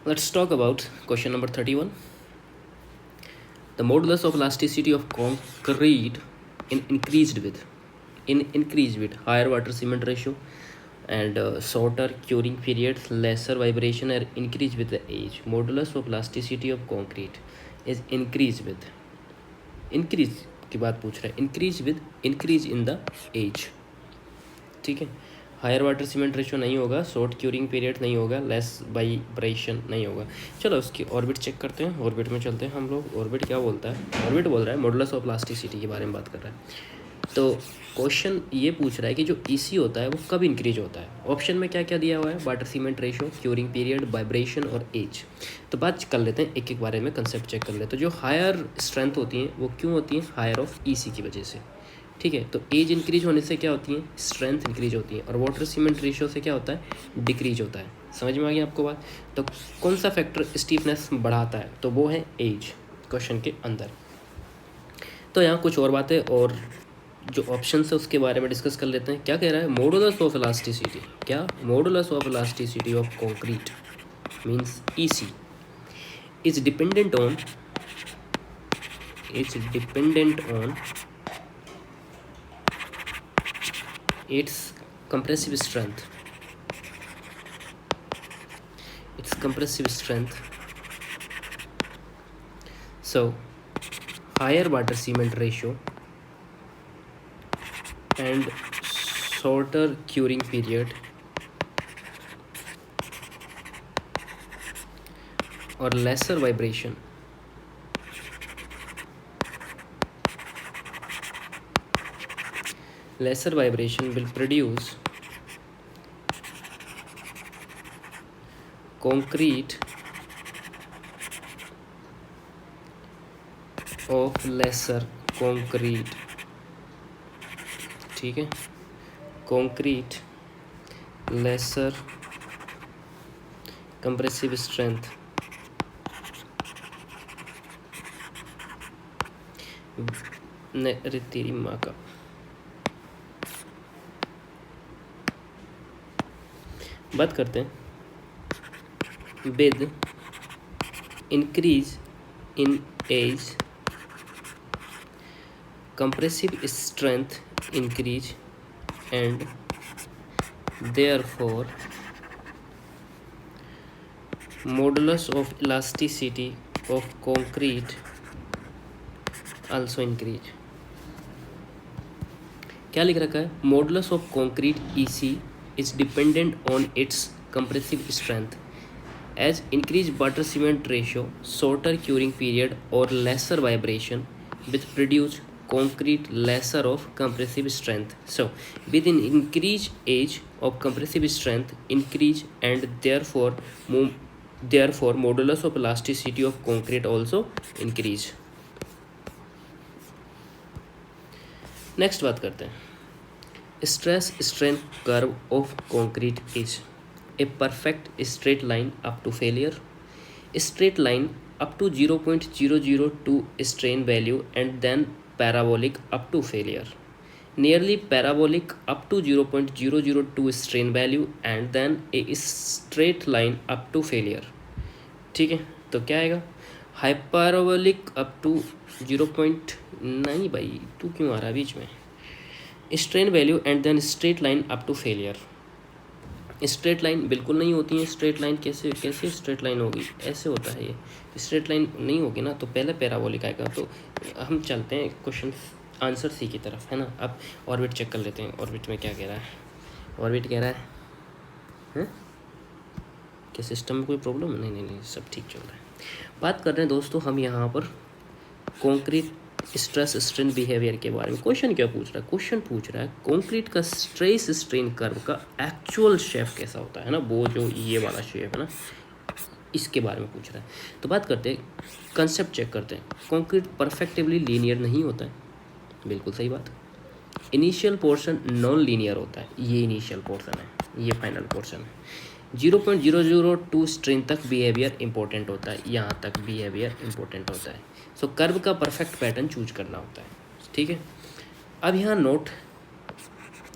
Let's talk about question number 31. The modulus of elasticity of concrete increased with higher water cement ratio and shorter curing periods, lesser vibration are increased with the age. Modulus of elasticity of concrete is increase की बात पूछ रहा है, increase in the age. ठीक है, higher water cement ratio नहीं होगा, short curing period नहीं होगा, लेस वाइब्रेशन नहीं होगा. चलो उसकी ऑर्बिट चेक करते हैं. ऑर्बिट में चलते हैं हम लोग. ऑर्बिट क्या बोलता है? ऑर्बिट बोल रहा है मॉडुलस ऑफ इलास्टिसिटी के बारे में बात कर रहा है. तो क्वेश्चन ये पूछ रहा है कि जो ईसी होता है वो कब इंक्रीज होता है. ऑप्शन में क्या क्या दिया हुआ है? Water cement ratio, curing period, vibration और एज. तो बात कर लेते हैं एक एक बारे में, कंसेप्ट चेक कर लेते हैं. तो जो हायर स्ट्रेंथ होती हैं वो क्यों होती हैं? हायर ऑफ ईसी की वजह से. ठीक है, तो एज इंक्रीज होने से क्या होती है? स्ट्रेंथ इंक्रीज होती है. और वाटर सीमेंट रेशियो से क्या होता है? डिक्रीज होता है. समझ में आ गया आपको बात? तो कौन सा फैक्टर स्टीफनेस बढ़ाता है? तो वो है एज, क्वेश्चन के अंदर. तो यहाँ कुछ और बातें और जो ऑप्शन है उसके बारे में डिस्कस कर लेते हैं. क्या कह रहा है? Modulus of elasticity. क्या? Modulus of elasticity of concrete means E C is dependent on its compressive strength. So higher water cement ratio and shorter curing period or lesser vibration will produce concrete of lesser concrete. ठीक है, concrete lesser compressive strength तेरी माँ का. बात करते हैं with increase in age compressive strength increase and therefore modulus of elasticity of concrete also increase. क्या लिख रखा है? Modulus of concrete E is dependent on its compressive strength. As increased water cement ratio, shorter curing period or lesser vibration which produce concrete lesser of compressive strength. So with an increased age of compressive strength increase and therefore modulus of elasticity of concrete also increase. Next बात करते हैं. Stress strain curve of concrete is a perfect straight line up to failure, straight line up to 0.002 strain value and then parabolic up to failure, nearly parabolic up to 0.002 strain value and then a straight line up to failure. ठीक है, तो क्या आएगा? Hyperbolic up to 0. भाई तू क्यों आ रहा है बीच में? Strain value and then straight line up to failure. Straight line बिल्कुल नहीं होती है. स्ट्रेट लाइन कैसे स्ट्रेट लाइन होगी? ऐसे होता है ये. स्ट्रेट लाइन नहीं होगी ना, तो पहले पैराबोलिक आएगा. तो हम चलते हैं क्वेश्चन आंसर सी की तरफ, है ना. अब ऑर्बिट चेक कर लेते हैं. ऑर्बिट में क्या कह रहा है? ऑर्बिट कह रहा है क्या सिस्टम में कोई प्रॉब्लम? नहीं, सब ठीक चल रहा है. बात कर रहे हैं दोस्तों हम यहाँ पर कॉन्क्रीट स्ट्रेस स्ट्रेन बिहेवियर के बारे में. क्वेश्चन क्या पूछ रहा है? क्वेश्चन पूछ रहा है कंक्रीट का स्ट्रेस स्ट्रेन कर्व का एक्चुअल शेप कैसा होता है ना, वो जो ये वाला शेप है ना, इसके बारे में पूछ रहा है. तो बात करते हैं, कंसेप्ट चेक करते हैं. कंक्रीट परफेक्टिवली लीनियर नहीं होता है. बिल्कुल सही बात. इनिशियल पोर्शन नॉन लीनियर होता है. ये इनिशियल पोर्शन है, ये फाइनल पोर्शन है. 0.002 स्ट्रेन तक बिहेवियर इंपॉर्टेंट होता है. यहाँ तक बिहेवियर इंपॉर्टेंट होता है. सो कर्व का परफेक्ट पैटर्न चूज करना होता है. ठीक है, अब यहाँ नोट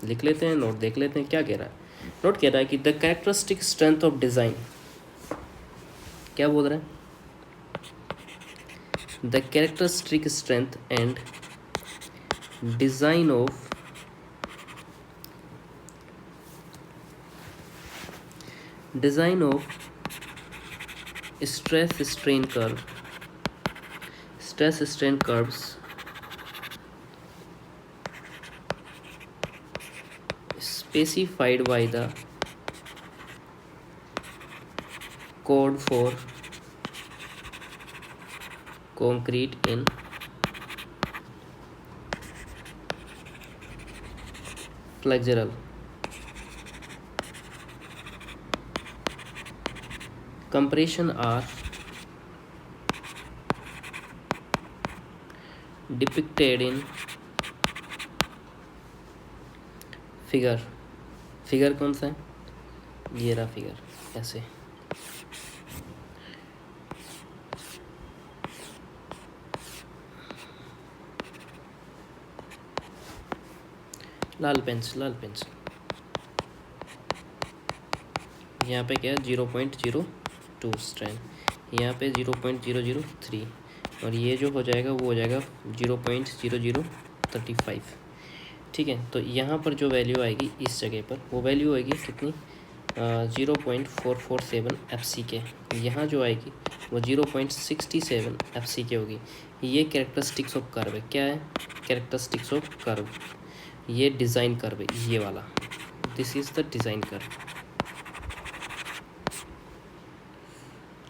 लिख लेते हैं, नोट देख लेते हैं क्या कह रहा है. नोट कह रहा है कि the characteristic strength of design क्या बोल रहे हैं? The characteristic strength and design of stress strain curves specified by the code for concrete in flexural compression are depicted in figure कौन सा है? ये रहा फिगर, ऐसे लाल पेंसिल यहाँ पे क्या है 0.02 स्ट्रेन, यहाँ पे 0.003 और ये जो हो जाएगा वो हो जाएगा 0.0035। ठीक है, तो यहाँ पर जो वैल्यू आएगी इस जगह पर वो वैल्यू आएगी कितनी? 0.447 FCK। यहाँ जो आएगी वो 0.67 FCK होगी। ये कैरेक्टरिस्टिक्स ऑफ कर्व है। क्या है? Characteristics of curve. ये डिज़ाइन कर्व है, ये वाला, this is the design curve.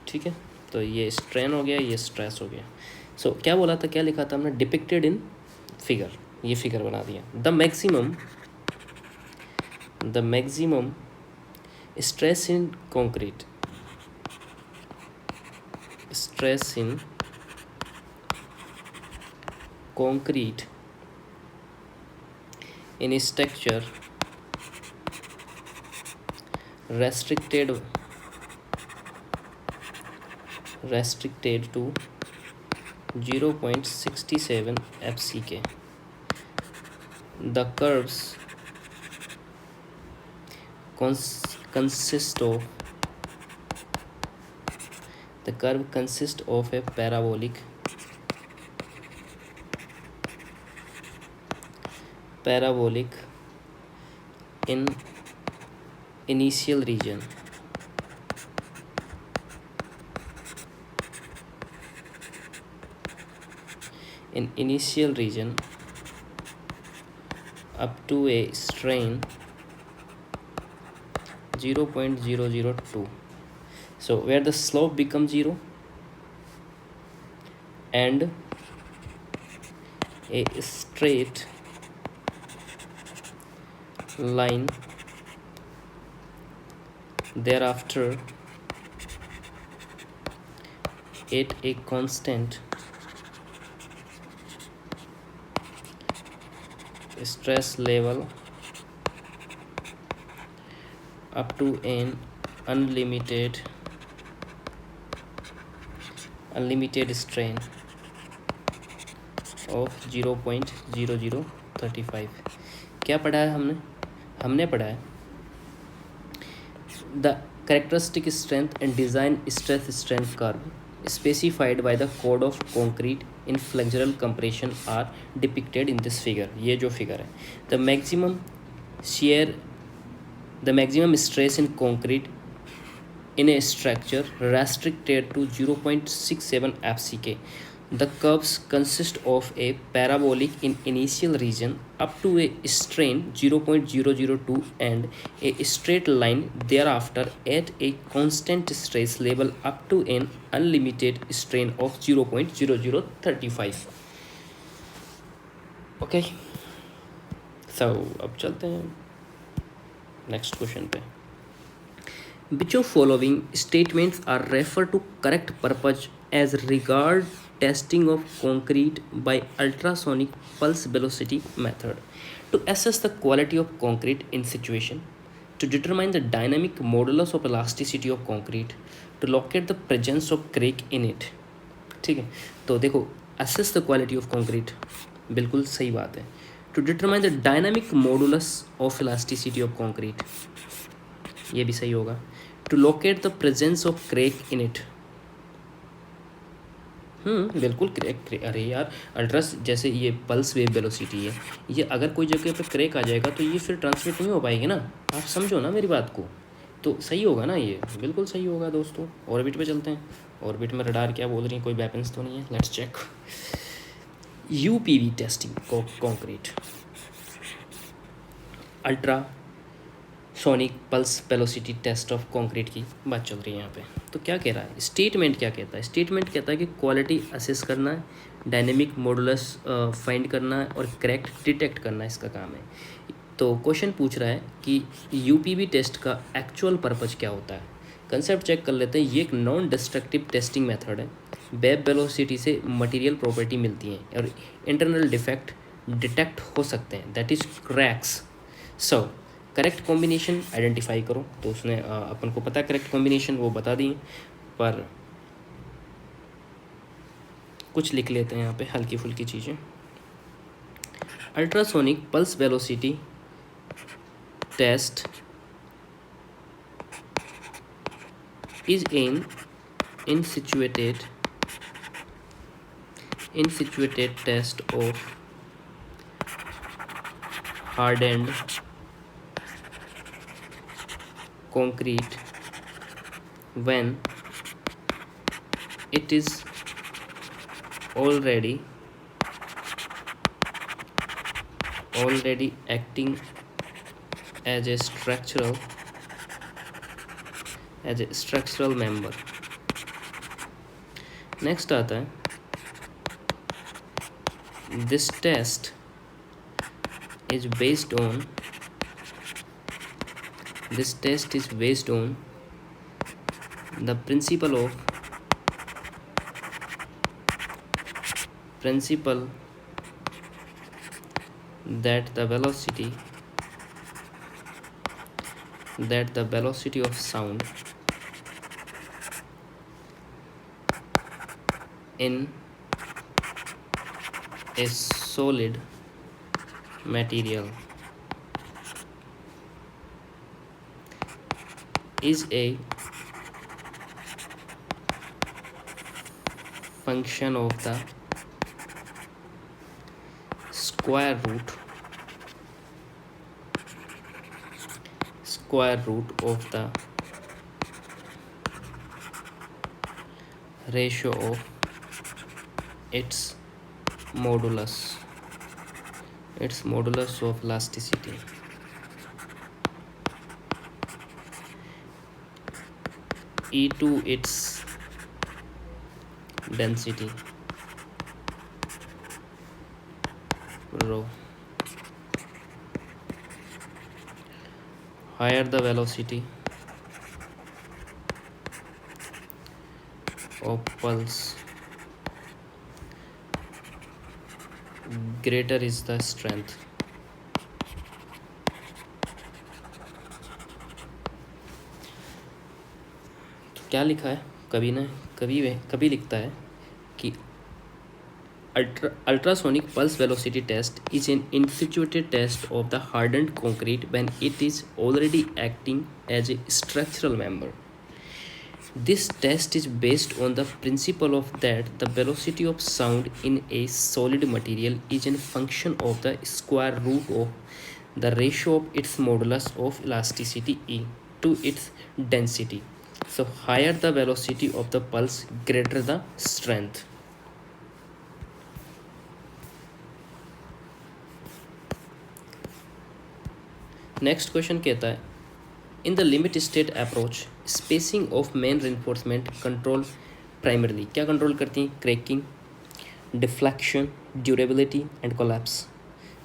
ठीक है, तो ये स्ट्रेन हो गया, ये स्ट्रेस हो गया। सो क्या बोला था, क्या लिखा था हमने? डिपिक्टेड इन फिगर, ये फिगर बना दिया। The maximum stress in concrete, in structure restricted to 0.67 FCK. The curves consist of a parabolic in initial region up to a strain 0.002. So where the slope becomes 0 and a straight line thereafter at a constant stress level up to an unlimited strain of 0.0035। क्या पढ़ा है हमने पढ़ा है the characteristic strength and design stress strength curve specified by the code of concrete in flexural compression are depicted in this figure। ये जो figure है, the maximum stress in concrete in a structure restricted to 0.67 FCK. The curves consist of a parabolic in initial region up to a strain 0.002 and a straight line thereafter at a constant stress level up to an unlimited strain of 0.0035। Okay, so अब चलते हैं next question पे। Which of following statements are referred to correct purpose as regard testing of concrete by ultrasonic pulse velocity method? To assess the quality of concrete in situation, to determine the dynamic modulus of elasticity of concrete, to locate the presence of crack in it। ठीक है, तो देखो assess the quality of concrete बिल्कुल सही बात है। To determine the dynamic modulus of elasticity of concrete, ये भी सही होगा। To locate the presence of crack in it, बिल्कुल अरे यार, अल्ट्रा जैसे ये पल्स वेव वेलोसिटी है, ये अगर कोई जगह पे क्रैक आ जाएगा तो ये फिर ट्रांसमिट नहीं हो पाएगी ना। आप समझो ना मेरी बात को, तो सही होगा ना, ये बिल्कुल सही होगा दोस्तों। ऑर्बिट पे चलते हैं। ऑर्बिट में रडार क्या बोल रही है, कोई वेपन्स तो नहीं है, let's check. UPV testing concrete, ultra sonic pulse velocity test of concrete की बात चल रही है यहाँ पे। तो क्या कह रहा है स्टेटमेंट, क्या कहता है स्टेटमेंट, कहता है कि क्वालिटी असेस करना है, डायनेमिक मॉडुलस फाइंड करना है और क्रैक डिटेक्ट करना इसका काम है। तो क्वेश्चन पूछ रहा है कि यूपीवी टेस्ट का एक्चुअल पर्पज क्या होता है। कंसेप्ट चेक कर लेते हैं। ये एक नॉन डिस्ट्रक्टिव टेस्टिंग मेथड है। वेब वेलोसिटी से मटेरियल प्रॉपर्टी मिलती है और इंटरनल डिफेक्ट डिटेक्ट हो सकते हैं, that is cracks. So correct combination identify करो। तो उसने अपन को पता है करेक्ट कॉम्बिनेशन, वो बता दिए, पर कुछ लिख लेते हैं यहाँ पे हल्की फुल्की चीज़ें। Ultrasonic pulse velocity test is an in situated test of hardened concrete when it is already acting as a structural member. Next आता है, this test is based on the principle that the velocity of sound in a solid material is a function of the square root of the ratio of its modulus of elasticity e to its density rho. Higher the velocity of pulse, greater is the strength. तो क्या लिखा है, कभी लिखता है कि ultrasonic pulse velocity test is an instituted test of the hardened concrete when it is already acting as a structural member. This test is based on the principle of that the velocity of sound in a solid material is a function of the square root of the ratio of its modulus of elasticity E to its density. So higher the velocity of the pulse, greater the strength. Next question कहता है, in the limit state approach spacing of main reinforcement control primarily क्या control करती हैं, cracking, deflection, durability and collapse.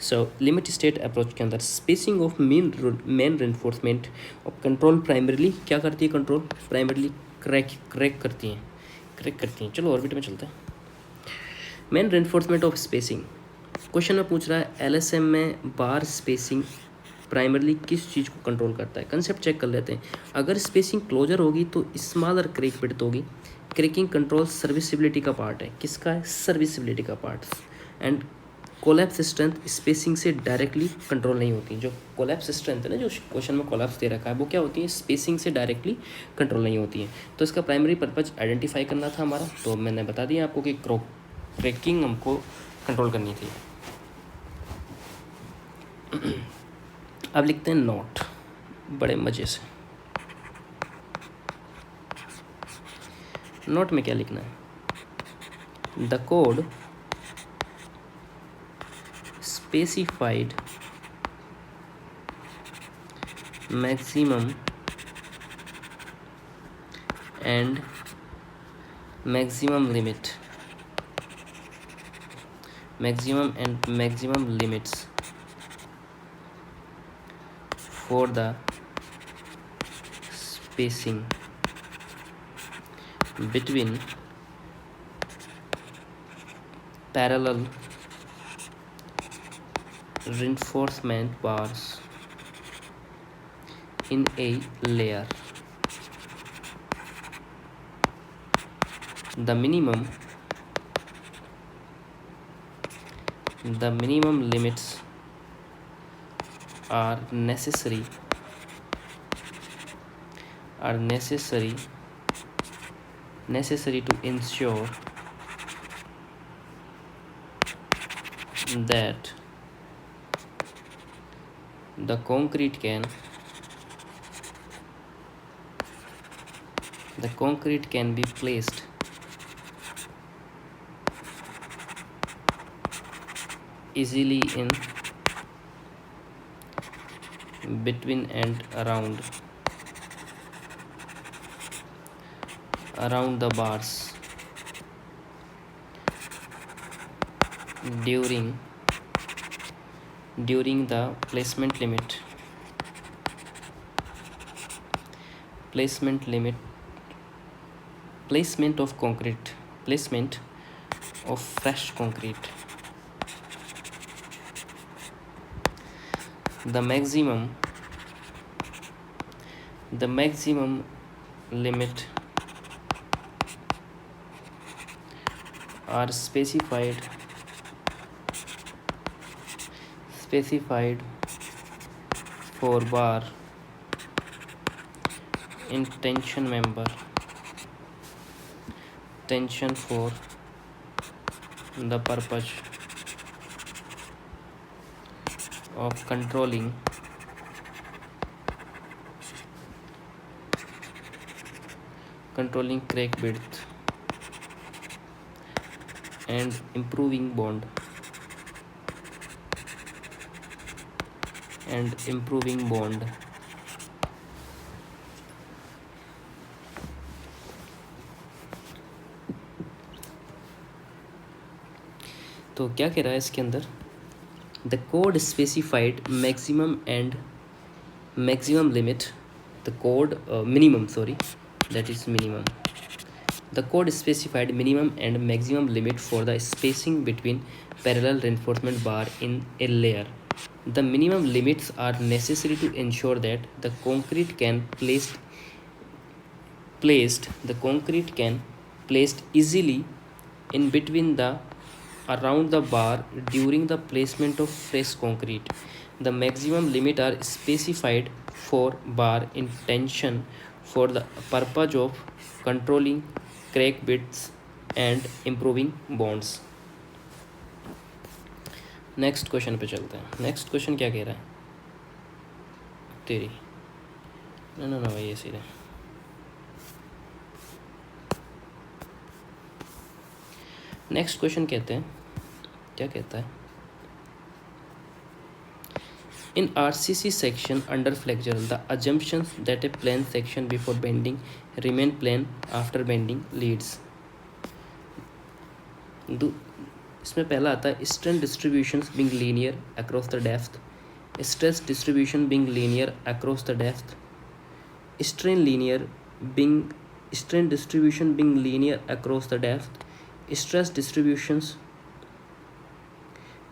So limit state approach के अंदर spacing of main reinforcement और control primarily क्या करती है, कंट्रोल प्राइमरली क्रैक करती हैं। चलो ऑर्बिट में चलते हैं। Main reinforcement of spacing, question में पूछ रहा है एलएसएम में बार स्पेसिंग प्राइमरली किस चीज़ को कंट्रोल करता है। कंसेप्ट चेक कर लेते हैं। अगर स्पेसिंग क्लोजर होगी तो स्मॉलर क्रैक विड्थ होगी। क्रैकिंग कंट्रोल सर्विसिबिलिटी का पार्ट है, किसका है, सर्विसिबिलिटी का part. And collapse strength spacing से डायरेक्टली कंट्रोल नहीं होती। जो कोलैप्स स्ट्रेंथ है ना, जो क्वेश्चन में कोलैप्स दे रखा है, वो क्या होती है, स्पेसिंग से डायरेक्टली कंट्रोल नहीं होती है। तो इसका प्राइमरी पर्पज आइडेंटिफाई करना था हमारा, तो मैंने बता दिया आपको कि क्रैकिंग हमको कंट्रोल करनी थी। अब लिखते हैं नोट, बड़े मज़े से। नोट में क्या लिखना है, the code specified maximum and maximum limit, maximum and maximum limits for the spacing between parallel reinforcement bars in a layer. The minimum limits are necessary to ensure that the concrete can be placed easily in between and around the bars during the placement of fresh concrete. The maximum limit are specified for bar in tension for the purpose of controlling crack width and improving bond तो क्या कह रहा है इसके अंदर, the code specified maximum and maximum limit, the code minimum, sorry, that is minimum. The code specified minimum and maximum limit for the spacing between parallel reinforcement bar in a layer. The minimum limits are necessary to ensure that the concrete can placed easily in between the around the bar during the placement of fresh concrete. The maximum limit are specified for bar in tension for the purpose of controlling crack widths and improving bonds. Next question पे चलते हैं। Next question क्या कह रहा है, तेरी ना भाई ये सीधे। नेक्स्ट क्वेश्चन कहते हैं, क्या कहता है, in RCC section under flexural the assumptions that a plane section before bending remain plane after bending leads. इसमें पहला आता है strain distributions being linear across the depth, stress distribution being linear across the depth, strain distribution being linear across the depth, stress distributions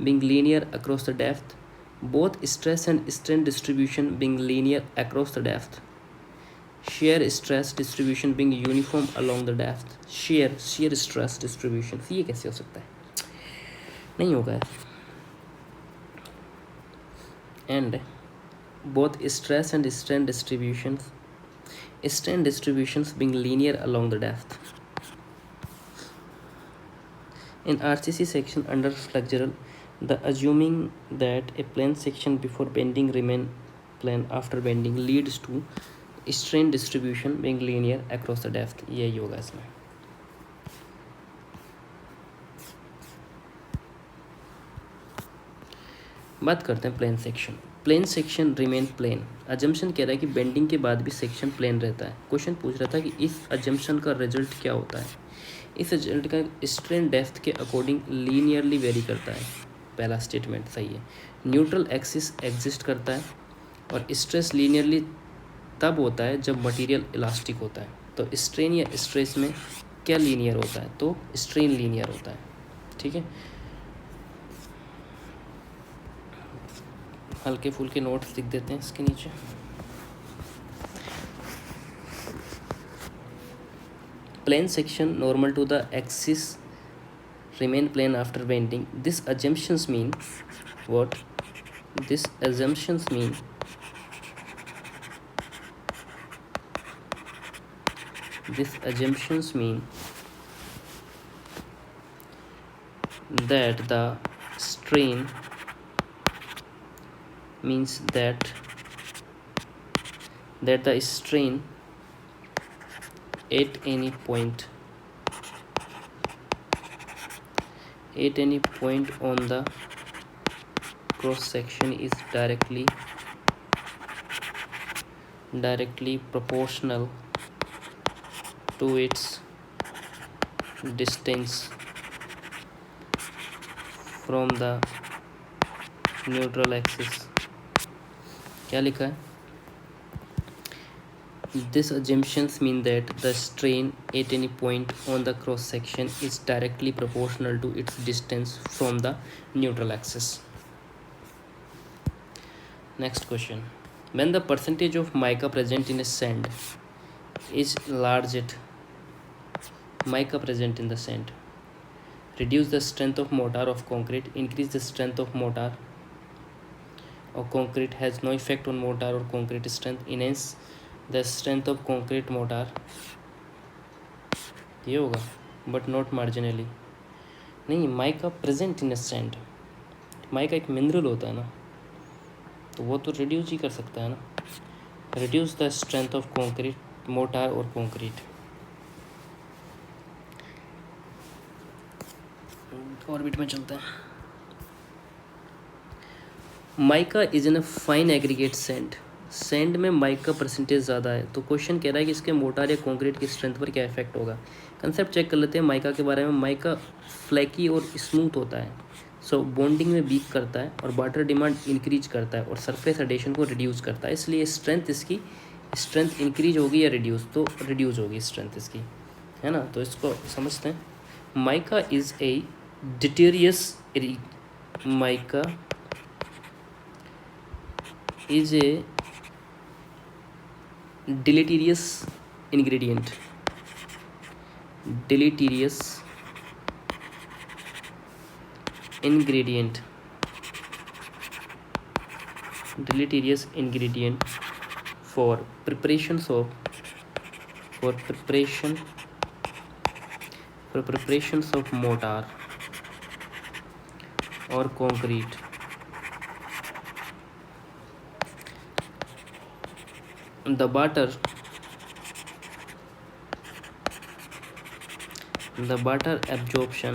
being linear across the depth, both stress and strain distribution being linear across the depth, shear stress distribution being uniform along the depth, shear stress distribution। ये कैसे हो सकता है, नहीं होगा। and both stress and strain distributions being linear along the depth. In RCC section under flexural, the assuming that a plane section before bending remain plane after bending leads to strain distribution being linear across the depth. यही होगा इसमें. बात करते हैं plane section. Plane section remain plane. Assumption कह रहा है कि बेंडिंग के बाद भी सेक्शन प्लेन रहता है. क्वेश्चन पूछ रहा था कि इस अजम्पशन का रिजल्ट क्या होता है. इस रिजल्ट का स्ट्रेन डेप्थ के अकॉर्डिंग लीनियरली वेरी करता है. पहला स्टेटमेंट सही है. न्यूट्रल एक्सिस एग्जिस्ट करता है और स्ट्रेस लीनियरली तब होता है जब मटेरियल इलास्टिक होता है. तो स्ट्रेन या स्ट्रेस में क्या लीनियर होता है, तो स्ट्रेन लीनियर होता है. ठीक है, हल्के फुल्के नोट्स लिख देते हैं इसके नीचे. Plane section normal to the axis remain plane after bending. This assumptions mean what? This assumptions mean that the strain means that the strain at any point on the cross section is directly proportional to its distance from the neutral axis. क्या लिखा है? These assumptions mean that the strain at any point on the cross section is directly proportional to its distance from the neutral axis. Next question. When the percentage of mica present in a sand is large, mica present in the sand, reduce the strength of mortar of concrete, increase the strength of mortar or concrete, has no effect on mortar or concrete strength, enhance the strength of concrete mortar. ये होगा but not marginally. नहीं, mica present in sand. Mica एक mineral होता है ना, तो वो तो रिड्यूस ही कर सकता है ना. Reduce the strength of concrete motor और कॉन्क्रीट. ऑर्बिट में चलते हैं. Mica is in a fine aggregate sand. Sand में माइक का परसेंटेज ज़्यादा है. तो क्वेश्चन कह रहा है कि इसके मोटार या कंक्रीट की स्ट्रेंथ पर क्या इफेक्ट होगा. कंसेप्ट चेक कर लेते हैं माइका के बारे में. माइका फ्लैकी और स्मूथ होता है, सो बॉन्डिंग में वीक करता है और वाटर डिमांड इंक्रीज करता है और सरफेस एडेशन को रिड्यूस करता है. इसलिए स्ट्रेंथ इंक्रीज होगी या रिड्यूस, तो रिड्यूस होगी स्ट्रेंथ इसकी, है ना. तो इसको समझते हैं. Mica is a deleterious mica is a deleterious ingredient. For preparations of mortar or concrete. The water absorption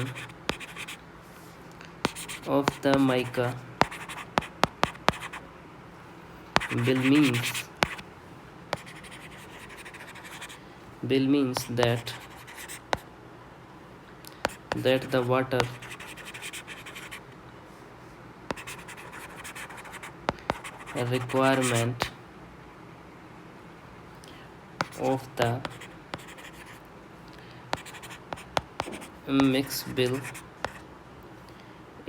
of the mica will means that the water requirement of the mix will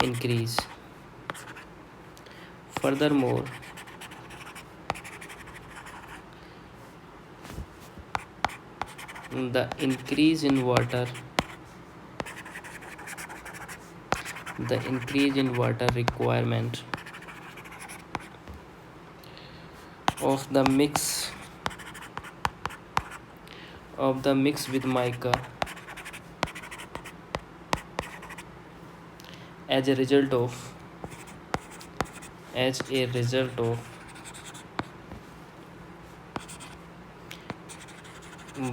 increase. Furthermore, the increase in water requirement of the mix with mica as a result of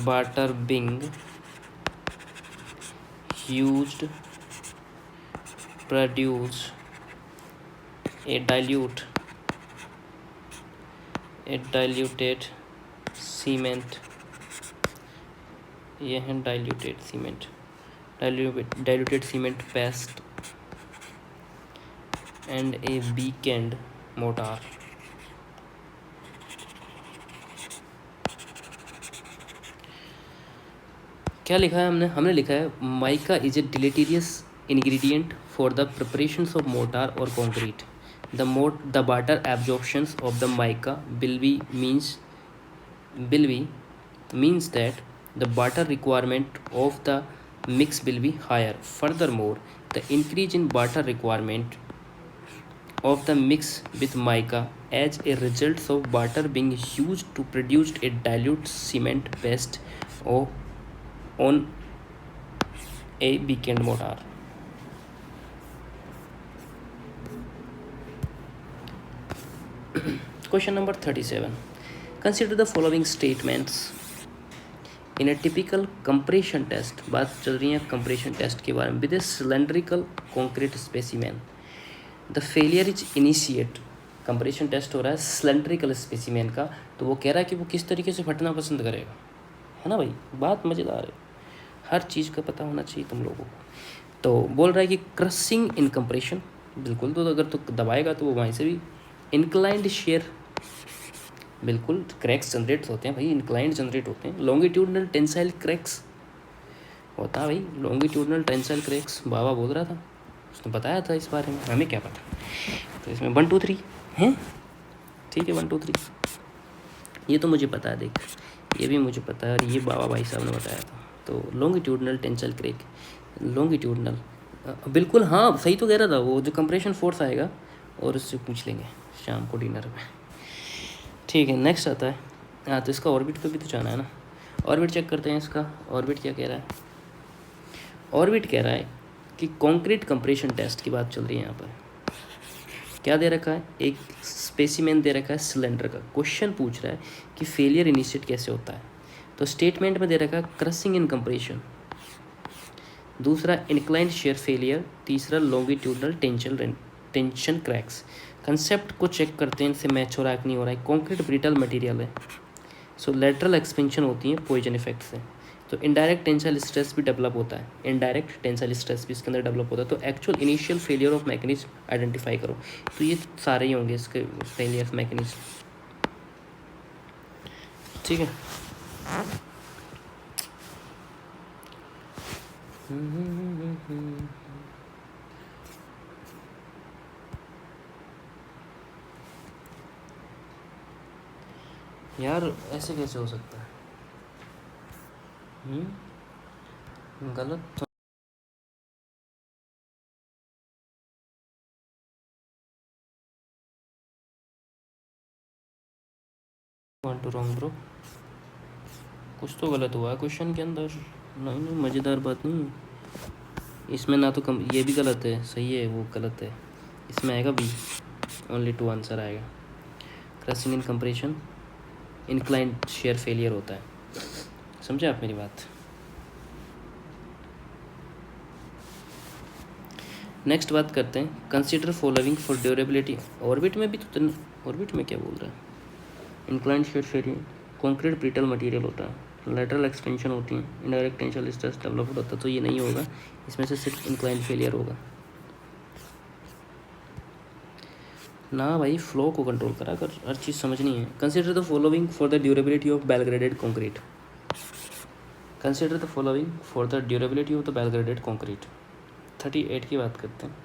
batter being used produce a diluted cement. ये है diluted cement paste and a weakened mortar. क्या लिखा है हमने लिखा है mica is a deleterious ingredient for the preparations of mortar or concrete. The water absorptions of the mica will be means that the water requirement of the mix will be higher. Furthermore, the increase in water requirement of the mix with mica as a result of water being used to produce a dilute cement paste on a weakened mortar. Question number 37. Consider the following statements in a typical compression test. बात चल रही है compression test के बारे में. With a cylindrical concrete specimen, the failure is initiate. Compression test हो रहा है सिलेंड्रिकल स्पेसिमेन का, तो वो कह रहा है कि वो किस तरीके से फटना पसंद करेगा, है ना भाई. बात मज़ेदार है, हर चीज़ का पता होना चाहिए तुम लोगों को. तो बोल रहा है कि क्रशिंग इन कंप्रेशन, बिल्कुल. तो अगर तो दबाएगा तो वो वहीं से भी इंक्लाइंड शेयर, बिल्कुल क्रैक्स जनरेट होते हैं भाई, इंक्लाइंड जनरेट होते हैं. लॉन्गिट्यूडनल टेंसाइल क्रैक्स होता है भाई, लॉन्गिट्यूडनल टेंसाइल क्रैक्स. बाबा बोल रहा था, उसने बताया था इस बारे में, हमें क्या पता. तो इसमें 1 2 3 हैं, ठीक है. 1 2 3 ये तो मुझे पता है, देख ये भी मुझे पता है, और ये बाबा भाई साहब ने बताया था. तो लॉन्गिट्यूडनल टेंसाइल क्रैक, लॉन्गिट्यूडनल, बिल्कुल हाँ सही तो कह रहा था. वो जो कंप्रेशन फोर्स आएगा और उससे पूछ लेंगे शाम को डिनर में, ठीक है. नेक्स्ट आता है, हाँ तो इसका ऑर्बिट पे भी तो जाना है ना. ऑर्बिट चेक करते हैं इसका. ऑर्बिट क्या कह रहा है? ऑर्बिट कह रहा है कि कंक्रीट कंप्रेशन टेस्ट की बात चल रही है यहाँ पर. क्या दे रखा है? एक स्पेसिमेन दे रखा है सिलेंडर का. क्वेश्चन पूछ रहा है कि फेलियर इनिशिएट कैसे होता है. तो स्टेटमेंट में दे रखा है क्रशिंग इन कंप्रेशन, दूसरा इंक्लाइंड शेयर फेलियर, तीसरा लॉन्गिट्यूडनल टेंशन क्रैक्स. कंसेप्ट को चेक करते हैं, इनसे मैच हो रहा है कि नहीं हो रहा है. कॉन्क्रीट ब्रिटल मटेरियल है, सो लेटरल एक्सपेंशन होती है पॉइजन इफेक्ट से. तो इनडायरेक्ट टेंसाइल स्ट्रेस भी डेवलप होता है, इनडायरेक्ट टेंसाइल स्ट्रेस भी इसके अंदर डेवलप होता है. तो actual initial failure of mechanism identify करो. तो ये सारे ही होंगे इसके फेलियर मैकेनिज्म, ठीक है. यार ऐसे कैसे हो सकता है? गलत तो वन टू रॉन्ग ब्रो, कुछ तो गलत हुआ है क्वेश्चन के अंदर. नहीं नहीं मज़ेदार बात नहीं है इसमें ना. तो कम ये भी गलत है, सही है वो गलत है. इसमें आएगा बी, ओनली 2 आंसर आएगा. क्रशिंग इन कंप्रेशन इंक्लाइंड शेयर फेलियर होता है. समझे आप मेरी बात? नेक्स्ट बात करते हैं, consider following for durability. Orbit में भी तो ऑर्बिट में क्या बोल रहा है? Inclined share failure, concrete brittle material होता है, लेटरल एक्सपेंशन होती है, इनडायरेक्ट टेंसाइल स्ट्रेस डेवलप होता है. तो ये नहीं होगा, इसमें से सिर्फ इंक्लाइंड फेलियर होगा ना भाई. फ्लो को कंट्रोल करा कर, हर चीज़ समझनी है. Consider the following for the durability of well graded concrete. Consider the following for the durability of the well graded concrete. 38 की बात करते हैं.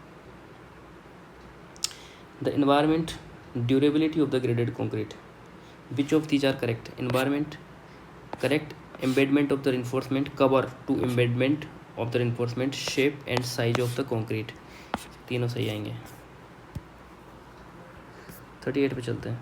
The environment durability of the graded concrete, which of these are correct? Environment correct, embedment of the reinforcement, cover to embedment of the reinforcement, shape and size of the concrete. तीनों सही आएंगे. 38 पे चलते हैं.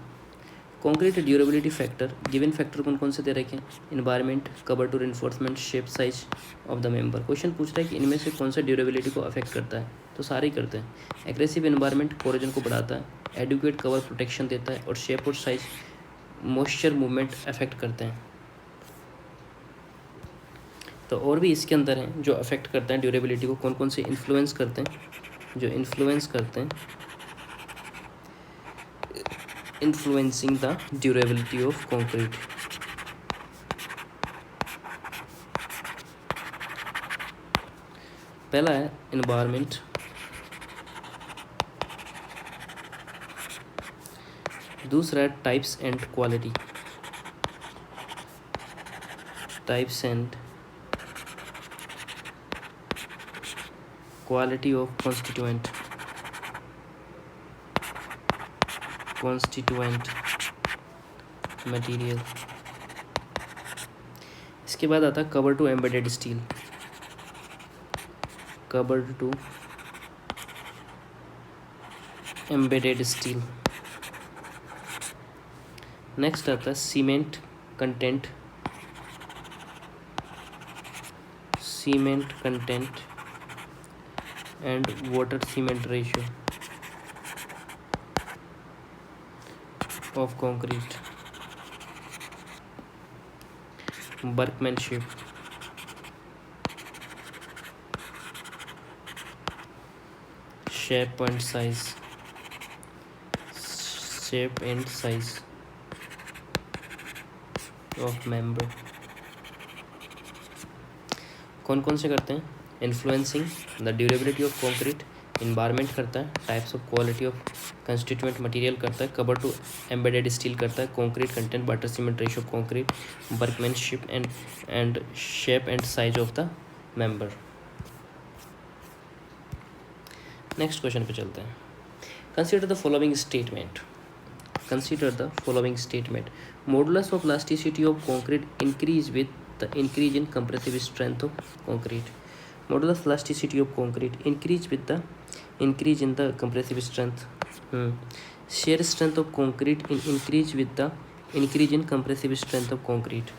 Concrete durability factor, given factor कौन कौन से दे रखे हैं? Environment, cover to reinforcement, shape, size of the member. Question पूछ रहा है कि इनमें से कौन सा ड्यूरेबिलिटी को अफेक्ट करता है, तो सारे ही करते हैं। एग्रेसिव इन्वायरमेंट कोरोजन को बढ़ाता है, एडुकेट कवर प्रोटेक्शन देता है, और शेप और साइज मॉइस्चर मूवमेंट अफेक्ट करते हैं। तो और भी इसके अंदर हैं जो अफेक्ट करते हैं ड्यूरेबिलिटी को, कौन कौन से इन्फ्लुएंस करते हैं, जो इन्फ्लुएंस करते हैं, influencing the durability of concrete. पहला है इन्वायरमेंट, दूसरा है types and quality, types and quality of constituent, material. इसके बाद आता है cover to embedded steel, cover to embedded steel. Next आता है cement content, cement content and water cement ratio of concrete, workmanship, shape and size, shape and size of member. कौन कौन से करते हैं? Influencing the durability of concrete, environment करता है, types of quality of constituent material करता है, cover to embedded steel करता है, concrete content water cement ratio of concrete, workmanship and shape and size of the member. Next question पे चलते हैं। Consider the following statement, consider the following statement, modulus of plasticity of concrete increase with the increase in compressive strength of concrete. Modulus plasticity of concrete increase with the increase in the compressive strength. Shear strength of concrete increase with the increase in compressive strength of concrete.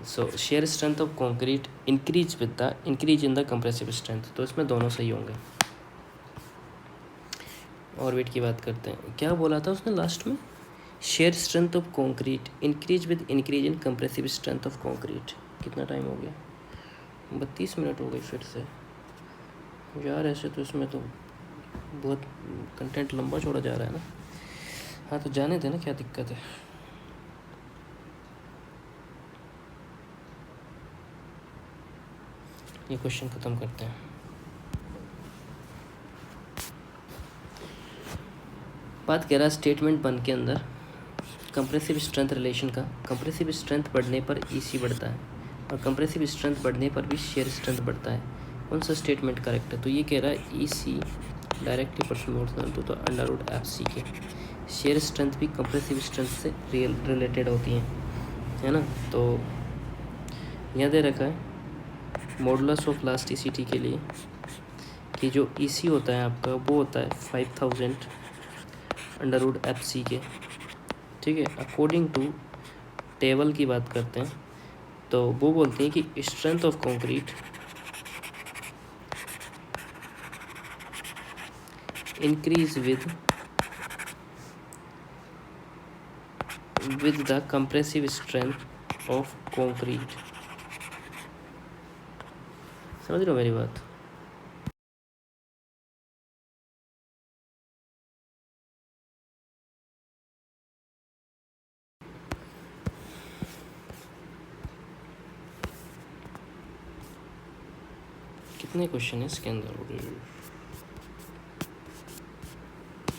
So shear strength of concrete increase with the increase in the compressive strength, तो इसमें दोनों सही होंगे। और wait की बात करते हैं, क्या बोला था उसने लास्ट में? Shear strength of concrete increase with increase in compressive strength of concrete. कितना टाइम हो गया? 32 मिनट हो गई फिर से यार। ऐसे तो इसमें तो बहुत कंटेंट लंबा छोड़ा जा रहा है ना। हाँ तो जाने देना, क्या दिक्कत है। ये क्वेश्चन ख़त्म करते हैं। बात कह रहा है स्टेटमेंट 1 के अंदर कंप्रेसिव स्ट्रेंथ रिलेशन का। कंप्रेसिव स्ट्रेंथ बढ़ने पर ईसी बढ़ता है और कंप्रेसिव स्ट्रेंथ बढ़ने पर भी शेयर स्ट्रेंथ बढ़ता है। कौन सा स्टेटमेंट करेक्ट है? तो ये कह रहा है E C directly proportional to the under root f c k. Shear strength भी कंप्रेसिव स्ट्रेंथ से रिलेटेड होती है ना। तो यहाँ दे रखा है मॉडुलस ऑफ प्लास्टिसिटी के लिए कि जो ईसी होता है आपका वो होता है 5000 अंडर रूट एफ सी के। ठीक है, अकॉर्डिंग टू टेबल की बात करते हैं तो वो बोलते हैं कि strength of concrete increase with the compressive strength of concrete. समझ रहे हो मेरी बात? कितने क्वेश्चन है इसके अंदर?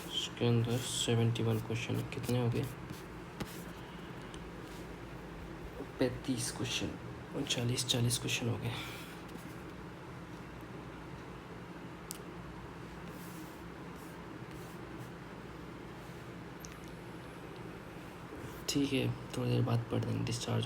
इसके अंदर 71 क्वेश्चन है। कितने हो गए? 35 क्वेश्चन, 40 क्वेश्चन हो गए। ठीक है, थोड़ी देर बाद पढ़ देंगे डिस्चार्ज।